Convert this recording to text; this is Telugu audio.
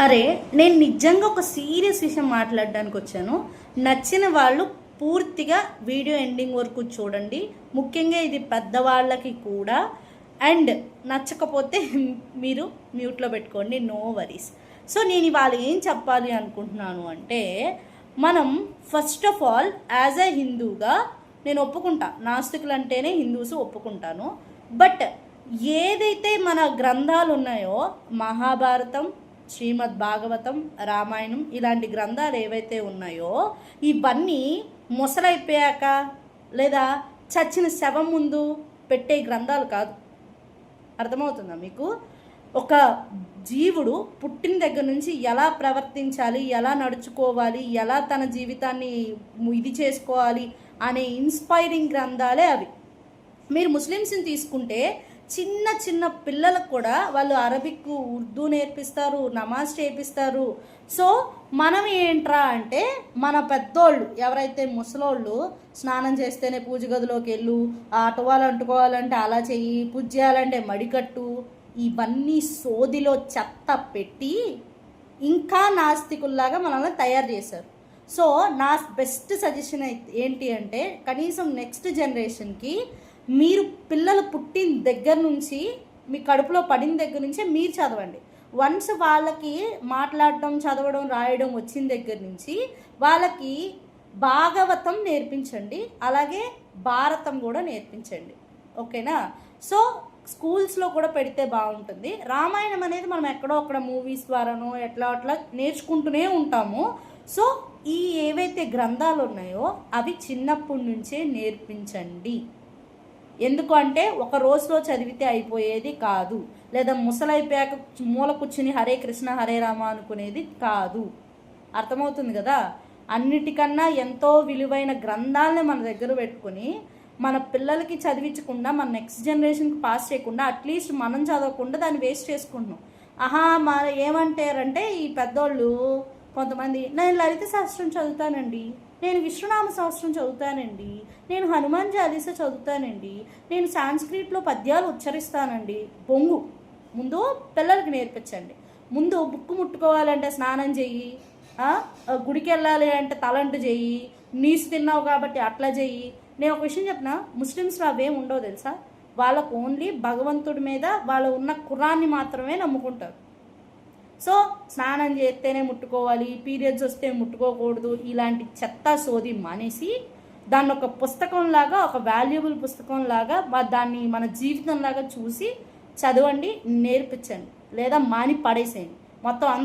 అరే నేను నిజంగా ఒక సీరియస్ విషయం మాట్లాడడానికి వచ్చాను. నచ్చిన వాళ్ళు పూర్తిగా వీడియో ఎండింగ్ వరకు చూడండి. ముఖ్యంగా ఇది పెద్దవాళ్ళకి కూడా. అండ్ నచ్చకపోతే మీరు మ్యూట్లో పెట్టుకోండి, నో వరీస్. సో నేను ఇవాళ ఏం చెప్పాలి అనుకుంటున్నాను అంటే, మనం first of all as a హిందూగా నేను ఒప్పుకుంటా, నాస్తికులు అంటేనే హిందూస్ ఒప్పుకుంటాను. బట్ ఏదైతే మన గ్రంథాలు ఉన్నాయో, మహాభారతం, శ్రీమద్ భాగవతం, రామాయణం, ఇలాంటి గ్రంథాలు ఏవైతే ఉన్నాయో ఇవన్నీ ముసలైపోయాక లేదా చచ్చిన శవం ముందు పెట్టే గ్రంథాలు కాదు. అర్థమవుతుందా మీకు? ఒక జీవుడు పుట్టిన దగ్గర నుంచి ఎలా ప్రవర్తించాలి, ఎలా నడుచుకోవాలి, ఎలా తన జీవితాన్ని ఇది చేసుకోవాలి అనే ఇన్స్పైరింగ్ గ్రంథాలే అవి. మీరు ముస్లిమ్స్ని తీసుకుంటే చిన్న చిన్న పిల్లలకు కూడా వాళ్ళు అరబిక్, ఉర్దూ నేర్పిస్తారు, నమాజ్ చేపిస్తారు. సో మనం ఏంట్రా అంటే, మన పెద్దోళ్ళు ఎవరైతే ముసలోళ్ళు స్నానం చేస్తేనే పూజ గదిలోకి వెళ్ళు, అటువాలు అంటుకోవాలంటే అలా చెయ్యి, పూజ చేయాలంటే మడికట్టు, ఇవన్నీ సోదిలో చెత్త పెట్టి ఇంకా నాస్తికుల్లాగా మనల్ని తయారు చేశారు. సో నా బెస్ట్ సజెషన్ ఏంటి అంటే, కనీసం నెక్స్ట్ జనరేషన్కి మీరు పిల్లలు పుట్టిన దగ్గర నుంచి, మీ కడుపులో పడిన దగ్గర నుంచే మీరు చదవండి. వన్స్ వాళ్ళకి మాట్లాడడం, చదవడం, రాయడం వచ్చిన దగ్గర నుంచి వాళ్ళకి భాగవతం నేర్పించండి, అలాగే భారతం కూడా నేర్పించండి. ఓకేనా? సో స్కూల్స్లో కూడా పెడితే బాగుంటుంది. రామాయణం అనేది మనం ఎక్కడో అక్కడ మూవీస్ ద్వారానో ఎట్లా అట్లా నేర్చుకుంటూనే ఉంటాము. సో ఈ ఏవైతే గ్రంథాలు ఉన్నాయో అవి చిన్నప్పటి నుంచే నేర్పించండి. ఎందుకు అంటే ఒక రోజులో చదివితే అయిపోయేది కాదు, లేదా ముసలైపోయాక మూల కూర్చుని హరే కృష్ణ హరే రామ అనుకునేది కాదు. అర్థమవుతుంది కదా? అన్నిటికన్నా ఎంతో విలువైన గ్రంథాలని మన దగ్గర పెట్టుకొని మన పిల్లలకి చదివించకుండా, మన నెక్స్ట్ జనరేషన్కి పాస్ చేయకుండా, అట్లీస్ట్ మనం చదవకుండా దాన్ని వేస్ట్ చేసుకుంటున్నాం. ఏమంటారంటే ఈ పెద్దోళ్ళు కొంతమంది, నేను లలిత శాస్త్రం చదువుతానండి, నేను విష్ణునామ శాస్త్రం చదువుతానండి, నేను హనుమాన్ చాలీసా చదువుతానండి, నేను సాంస్క్రిట్లో పద్యాలు ఉచ్చరిస్తానండి. బొంగు ముందు పిల్లలకి నేర్పించండి. ముందు బుక్కు ముట్టుకోవాలంటే స్నానం చెయ్యి, గుడికి వెళ్ళాలి అంటే తలంటు చెయ్యి, నీసు తిన్నావు కాబట్టి అట్లా చెయ్యి. నేను ఒక విషయం చెప్పిన, ముస్లిమ్స్లో అవేం ఉండవు తెలుసా? వాళ్ళకు ఓన్లీ భగవంతుడి మీద వాళ్ళు ఉన్న ఖురాన్ని మాత్రమే నమ్ముకుంటారు. సో స్నానం చేస్తేనే ముట్టుకోవాలి, పీరియడ్స్ వస్తే ముట్టుకోకూడదు, ఇలాంటి చెత్త సోది మానేసి దాన్ని ఒక పుస్తకంలాగా, ఒక వాల్యుబుల్ పుస్తకంలాగా దాన్ని మన జీవితంలాగా చూసి చదవండి, నేర్పించండి, లేదా మాని పడేసేయండి మొత్తం.